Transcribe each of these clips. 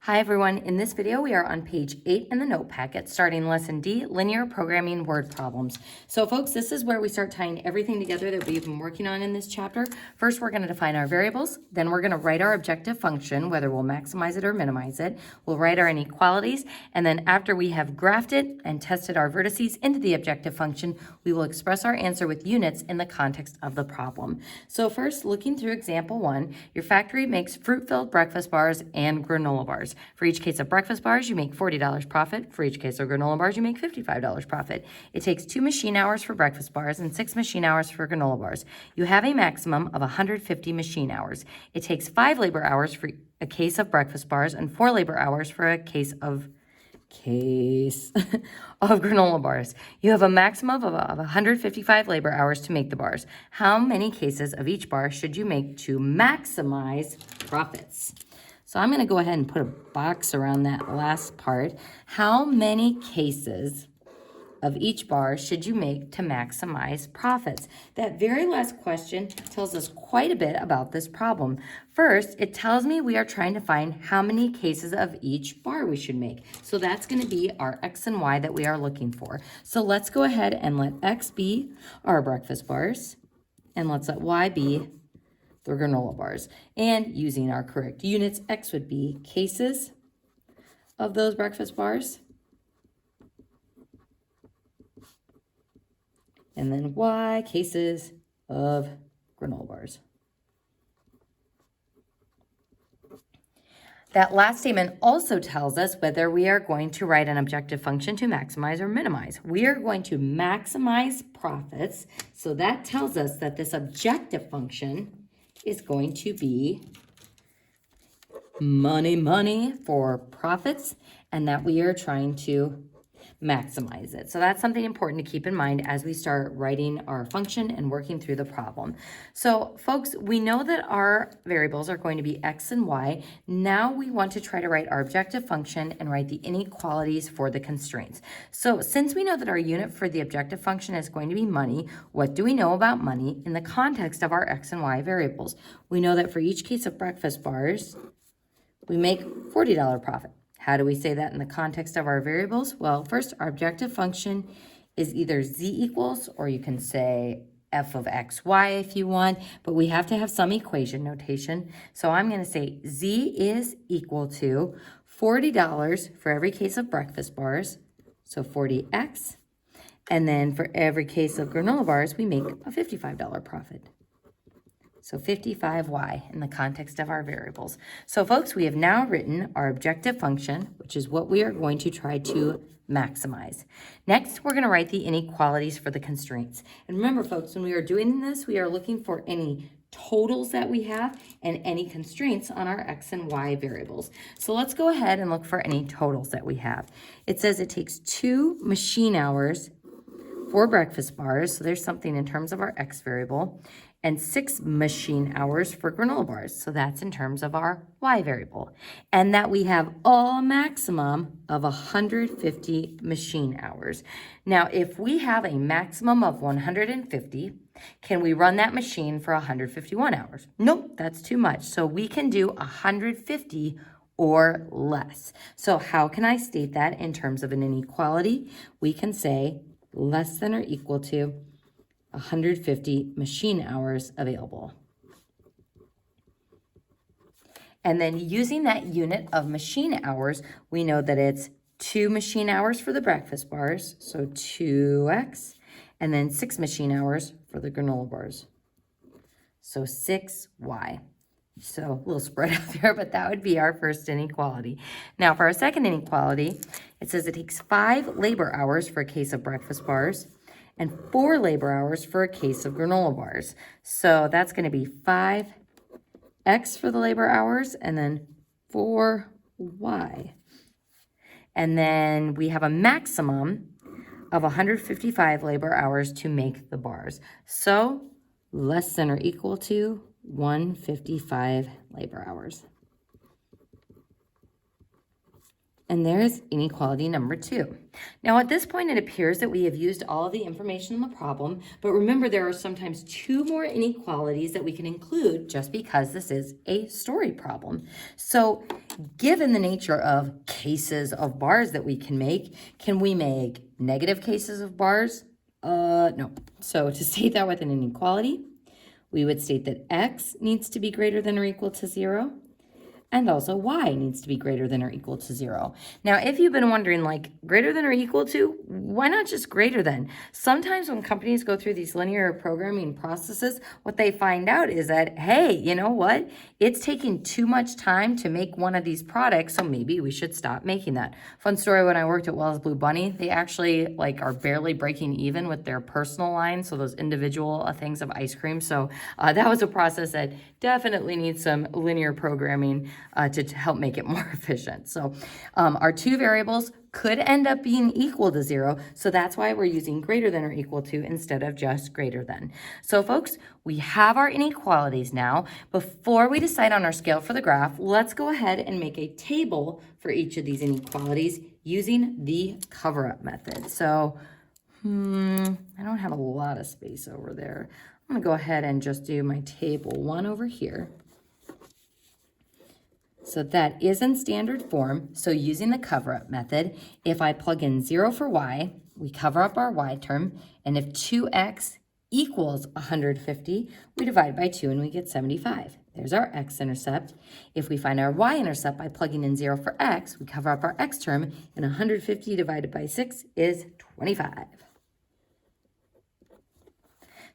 Hi everyone, in this video we are on page 8 in the note packet, starting lesson D, linear programming word problems. So folks, this is where we start tying everything together that we've been working on in this chapter. First, we're going to define our variables, then we're going to write our objective function, whether we'll maximize it or minimize it. We'll write our inequalities, and then after we have graphed it and tested our vertices into the objective function, we will express our answer with units in the context of the problem. So first, looking through example 1, your factory makes fruit-filled breakfast bars and granola bars. For each case of breakfast bars, you make $40 profit. For each case of granola bars, you make $55 profit. It takes 2 machine hours for breakfast bars and 6 machine hours for granola bars. You have a maximum of 150 machine hours. It takes 5 labor hours for a case of breakfast bars and 4 labor hours for a case of granola bars. You have a maximum of 155 labor hours to make the bars. How many cases of each bar should you make to maximize profits? So I'm going to go ahead and put a box around that last part. How many cases of each bar should you make to maximize profits? That very last question tells us quite a bit about this problem. First, it tells me we are trying to find how many cases of each bar we should make. So that's going to be our X and Y that we are looking for. So let's go ahead and let X be our breakfast bars, and let's let Y be the granola bars. And using our correct units, X would be cases of those breakfast bars, and then Y, cases of granola bars. That last statement also tells us whether we are going to write an objective function to maximize or minimize. We are going to maximize profits, so that tells us that this objective function is going to be money for profits, and that we are trying to maximize it. So that's something important to keep in mind as we start writing our function and working through the problem. So folks, we know that our variables are going to be X and Y. Now we want to try to write our objective function and write the inequalities for the constraints. So since we know that our unit for the objective function is going to be money, what do we know about money in the context of our X and Y variables? We know that for each case of breakfast bars, we make $40 profit. How do we say that in the context of our variables? Well, first, our objective function is either z equals, or you can say f of x, y if you want, but we have to have some equation notation. So I'm going to say z is equal to $40 for every case of breakfast bars, so 40x. And then for every case of granola bars, we make a $55 profit. So 55y in the context of our variables. So folks, we have now written our objective function, which is what we are going to try to maximize. Next, we're going to write the inequalities for the constraints. And remember, folks, when we are doing this, we are looking for any totals that we have and any constraints on our X and Y variables. So let's go ahead and look for any totals that we have. It says it takes 2 machine hours for breakfast bars, so there's something in terms of our X variable, and 6 machine hours for granola bars, so that's in terms of our Y variable, and that we have a maximum of 150 machine hours. Now, if we have a maximum of 150, can we run that machine for 151 hours? Nope, that's too much, so we can do 150 or less. So how can I state that in terms of an inequality? We can say less than or equal to 150 machine hours available. And then using that unit of machine hours, we know that it's 2 machine hours for the breakfast bars, so 2x, and then 6 machine hours for the granola bars, so 6y. So a little spread out there, but that would be our first inequality. Now for our second inequality, it says it takes 5 labor hours for a case of breakfast bars and 4 labor hours for a case of granola bars. So that's going to be 5x for the labor hours and then 4y. And then we have a maximum of 155 labor hours to make the bars. So less than or equal to 155 labor hours. And there's inequality number 2. Now at this point, it appears that we have used all of the information in the problem, but remember there are sometimes 2 more inequalities that we can include just because this is a story problem. So given the nature of cases of bars that we can we make negative cases of bars? No. So to state that with an inequality, we would state that x needs to be greater than or equal to 0. And also y needs to be greater than or equal to 0. Now, if you've been wondering, like, greater than or equal to, why not just greater than? Sometimes when companies go through these linear programming processes, what they find out is that, hey, you know what? It's taking too much time to make one of these products, so maybe we should stop making that. Fun story, when I worked at Wells Blue Bunny, they actually, like, are barely breaking even with their personal line, so those individual things of ice cream. So that was a process that definitely needs some linear programming to help make it more efficient. So our two variables could end up being equal to 0. So that's why we're using greater than or equal to instead of just greater than. So folks, we have our inequalities now. Before we decide on our scale for the graph, let's go ahead and make a table for each of these inequalities using the cover-up method. So I don't have a lot of space over there. I'm going to go ahead and just do my table 1 over here. So that is in standard form. So using the cover-up method, if I plug in 0 for y, we cover up our y term. And if 2x equals 150, we divide by 2 and we get 75. There's our x-intercept. If we find our y-intercept by plugging in 0 for x, we cover up our x term. And 150 divided by 6 is 25.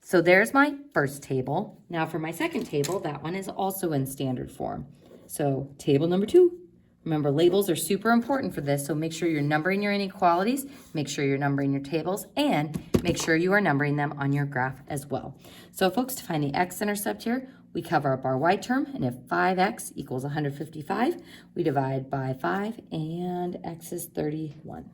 So there's my first table. Now for my second table, that one is also in standard form. So table number 2. Remember, labels are super important for this, so make sure you're numbering your inequalities, make sure you're numbering your tables, and make sure you are numbering them on your graph as well. So folks, to find the x-intercept here, we cover up our y term, and if 5x equals 155, we divide by 5, and x is 31.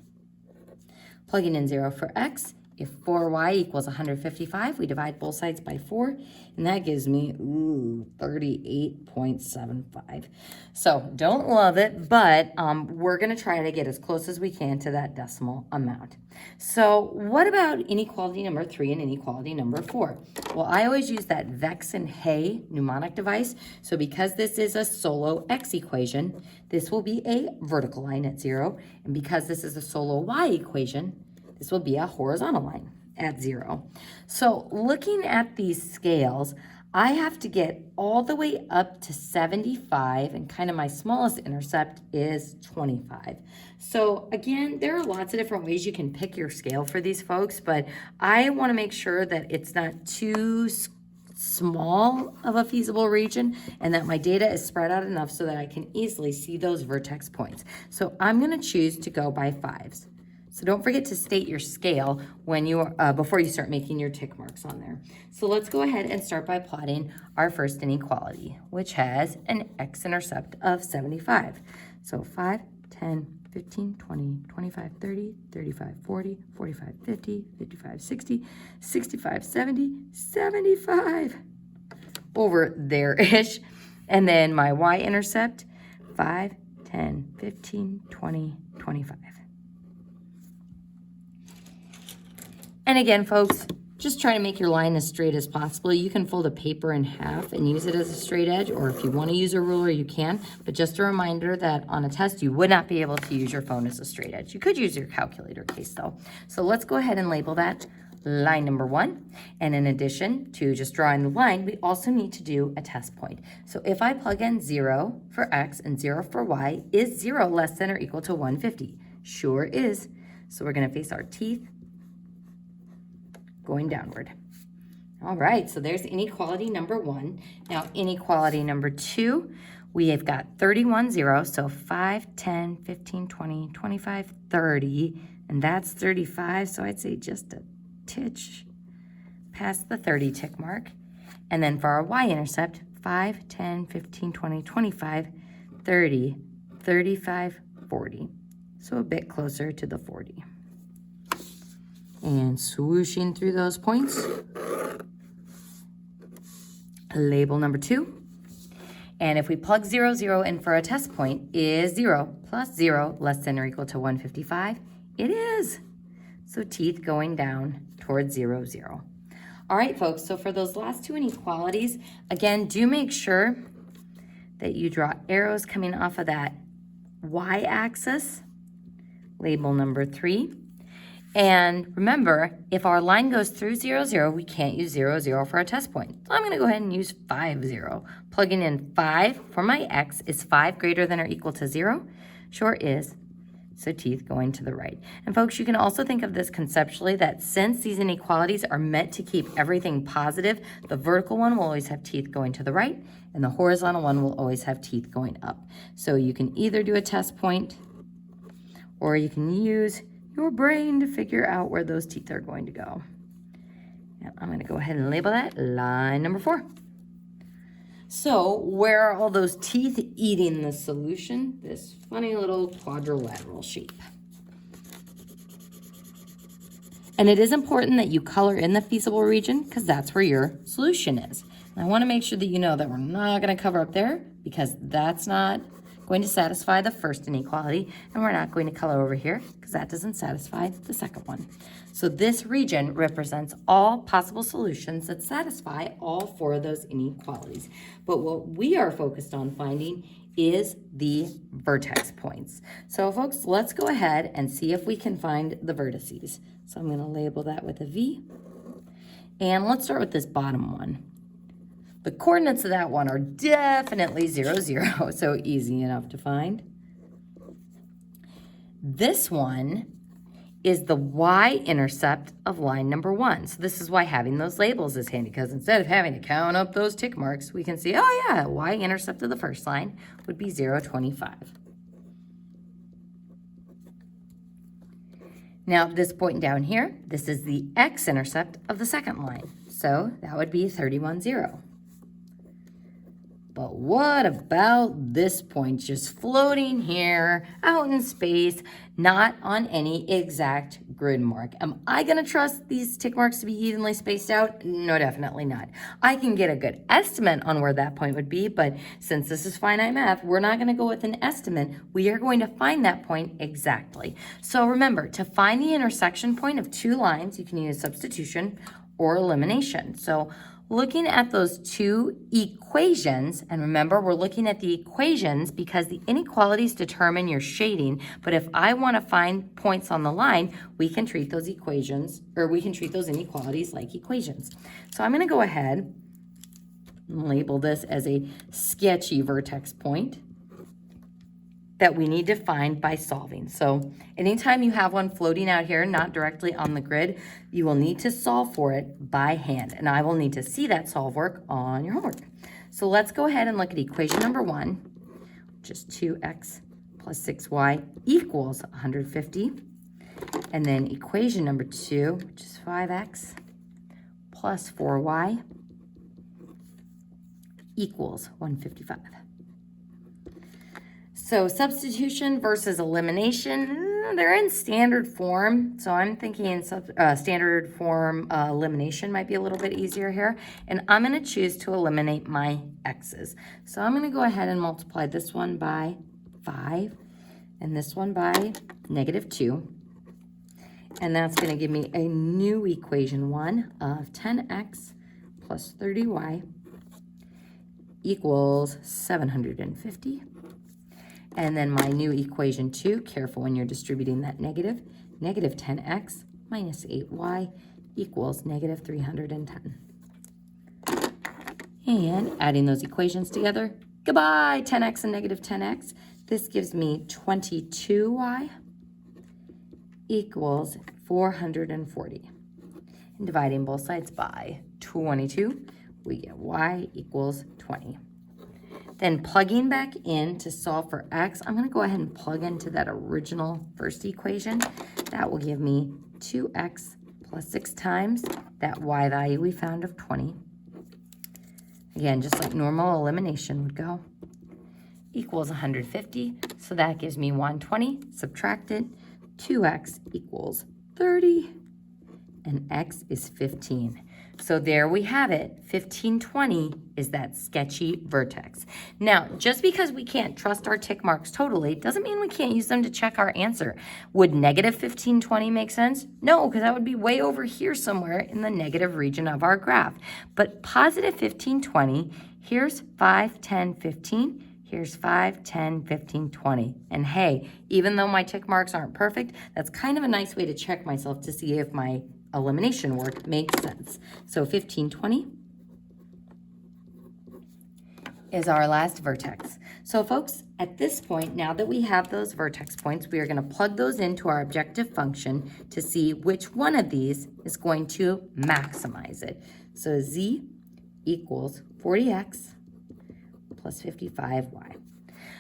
Plugging in 0 for x, if 4y equals 155, we divide both sides by 4, and that gives me 38.75. So don't love it, but we're going to try to get as close as we can to that decimal amount. So what about inequality number 3 and inequality number 4? Well, I always use that Vex and Hay mnemonic device. So because this is a solo x equation, this will be a vertical line at 0. And because this is a solo y equation, this will be a horizontal line at 0. So looking at these scales, I have to get all the way up to 75, and kind of my smallest intercept is 25. So again, there are lots of different ways you can pick your scale for these folks, but I want to make sure that it's not too small of a feasible region and that my data is spread out enough so that I can easily see those vertex points. So I'm going to choose to go by 5s. So don't forget to state your scale when you before you start making your tick marks on there. So let's go ahead and start by plotting our first inequality, which has an x-intercept of 75. So 5, 10, 15, 20, 25, 30, 35, 40, 45, 50, 55, 60, 65, 70, 75. Over there-ish. And then my y-intercept, 5, 10, 15, 20, 25. And again, folks, just try to make your line as straight as possible. You can fold a paper in half and use it as a straight edge, or if you want to use a ruler, you can. But just a reminder that on a test, you would not be able to use your phone as a straight edge. You could use your calculator case, though. So let's go ahead and label that line number 1. And in addition to just drawing the line, we also need to do a test point. So if I plug in 0 for x and 0 for y, is 0 less than or equal to 150? Sure is. So we're going to face our teeth going downward. All right, so there's inequality number 1. Now, inequality number 2, we have got 31 zeros, so 5, 10, 15, 20, 25, 30, and that's 35, so I'd say just a titch past the 30 tick mark. And then for our y-intercept, 5, 10, 15, 20, 25, 30, 35, 40. So a bit closer to the 40. And swooshing through those points. Label number 2. And if we plug 0, 0 in for a test point, is 0 plus 0 less than or equal to 155? It is. So teeth going down towards 0, 0. All right, folks, so for those last 2 inequalities, again, do make sure that you draw arrows coming off of that y-axis, label number 3. And remember, if our line goes through 0, 0, we can't use 0, 0 for our test point. So I'm going to go ahead and use 5, 0. Plugging in 5 for my x, is 5 greater than or equal to 0? Sure is. So teeth going to the right. And folks, you can also think of this conceptually, that since these inequalities are meant to keep everything positive, the vertical one will always have teeth going to the right, and the horizontal one will always have teeth going up. So you can either do a test point, or you can use your brain to figure out where those teeth are going to go. And I'm going to go ahead and label that line number 4. So where are all those teeth eating the solution? This funny little quadrilateral shape. And it is important that you color in the feasible region because that's where your solution is. And I want to make sure that you know that we're not going to cover up there because that's not going to satisfy the first inequality, and we're not going to color over here because that doesn't satisfy the second one. So this region represents all possible solutions that satisfy all 4 of those inequalities. But what we are focused on finding is the vertex points. So folks, let's go ahead and see if we can find the vertices. So I'm going to label that with a V. And let's start with this bottom one. The coordinates of that one are definitely 0, 0, so easy enough to find. This one is the y-intercept of line number 1. So this is why having those labels is handy, because instead of having to count up those tick marks, we can see, oh yeah, y-intercept of the first line would be 0, 25. Now this point down here, this is the x-intercept of the second line. So that would be 31, 0. But what about this point just floating here out in space, not on any exact grid mark? Am I going to trust these tick marks to be evenly spaced out? No, definitely not. I can get a good estimate on where that point would be, but since this is finite math, we're not going to go with an estimate. We are going to find that point exactly. So remember, to find the intersection point of 2 lines, you can use substitution or elimination. So looking at those 2 equations, and remember, we're looking at the equations because the inequalities determine your shading, but if I want to find points on the line, we can treat those equations, or we can treat those inequalities like equations. So I'm going to go ahead and label this as a sketchy vertex point that we need to find by solving. So anytime you have one floating out here, not directly on the grid, you will need to solve for it by hand. And I will need to see that solve work on your homework. So let's go ahead and look at equation number 1, which is 2x plus 6y equals 150. And then equation number 2, which is 5x plus 4y equals 155. So substitution versus elimination, they're in standard form. So I'm thinking standard form elimination might be a little bit easier here. And I'm going to choose to eliminate my x's. So I'm going to go ahead and multiply this one by 5 and this one by -2. And that's going to give me a new equation 1 of 10x plus 30y equals 750. And then my new equation 2, careful when you're distributing that negative 10x minus 8y equals -310. And adding those equations together, goodbye, 10x and -10x. This gives me 22y equals 440. And dividing both sides by 22, we get y equals 20. Then plugging back in to solve for x, I'm going to go ahead and plug into that original first equation. That will give me 2x plus 6 times that y value we found of 20. Again, just like normal elimination would go, equals 150. So that gives me 120. Subtract it. 2x equals 30. And x is 15. So there we have it. 1520 is that sketchy vertex. Now, just because we can't trust our tick marks totally doesn't mean we can't use them to check our answer. Would -1520 make sense? No, because that would be way over here somewhere in the negative region of our graph. But +1520, here's 5, 10, 15. Here's 5, 10, 15, 20. And hey, even though my tick marks aren't perfect, that's kind of a nice way to check myself to see if my elimination work makes sense. So 15, 20 is our last vertex. So folks, at this point, now that we have those vertex points, we are going to plug those into our objective function to see which one of these is going to maximize it. So z equals 40x plus 55y.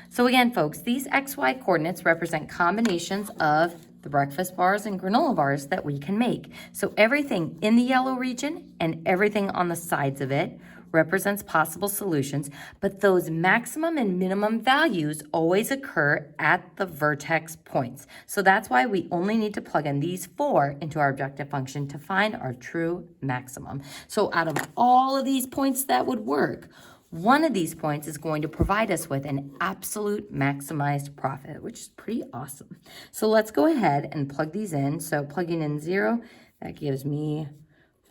So again, folks, these xy coordinates represent combinations of the breakfast bars and granola bars that we can make. So everything in the yellow region and everything on the sides of it represents possible solutions, but those maximum and minimum values always occur at the vertex points. So that's why we only need to plug in these 4 into our objective function to find our true maximum. So out of all of these points that would work, one of these points is going to provide us with an absolute maximized profit, which is pretty awesome. So let's go ahead and plug these in. So plugging in 0, that gives me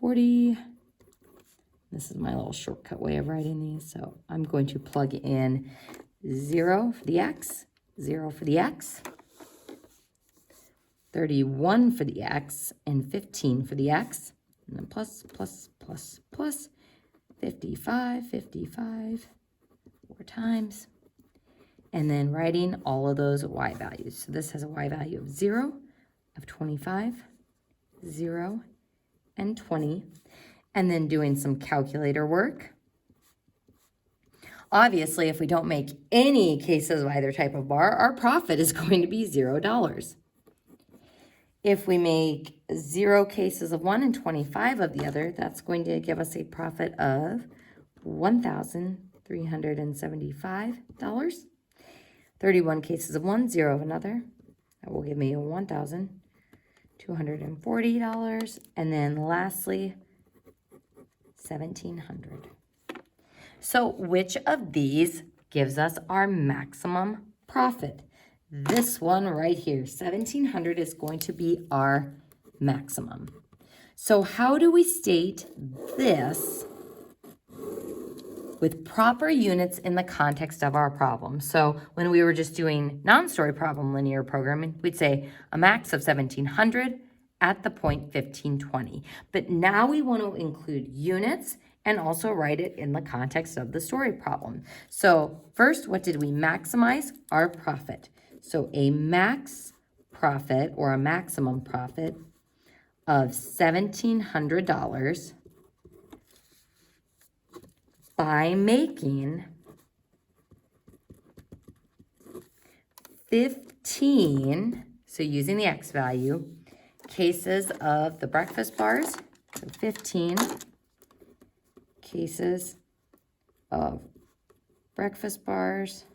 40. This is my little shortcut way of writing these. So I'm going to plug in 0 for the x, 0 for the x, 31 for the x, and 15 for the x, and then plus, plus, plus, plus, 55, 55, 4 times, and then writing all of those y values. So this has a y value of 0, of 25, 0, and 20, and then doing some calculator work. Obviously, if we don't make any cases of either type of bar, our profit is going to be $0. If we make 0 cases of one and 25 of the other, that's going to give us a profit of $1,375. 31 cases of one, 0 of another. That will give me $1,240. And then lastly, $1,700. So which of these gives us our maximum profit? This one right here, 1,700, is going to be our maximum. So how do we state this with proper units in the context of our problem? So when we were just doing non-story problem linear programming, we'd say a max of 1,700 at the point 1520. But now we want to include units and also write it in the context of the story problem. So first, what did we maximize? Our profit. So a max profit or a maximum profit of $1,700 by making 15, so using the x value, cases of the breakfast bars, so 15 cases of breakfast bars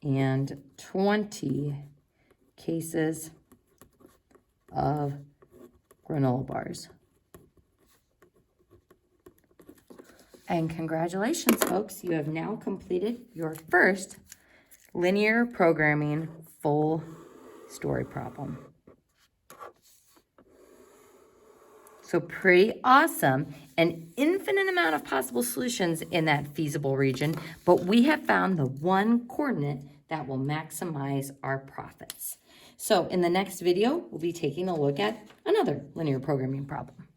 and 20 cases of granola bars. And congratulations, folks, you have now completed your first linear programming full story problem. So pretty awesome, an infinite amount of possible solutions in that feasible region, but we have found the one coordinate that will maximize our profits. So in the next video, we'll be taking a look at another linear programming problem.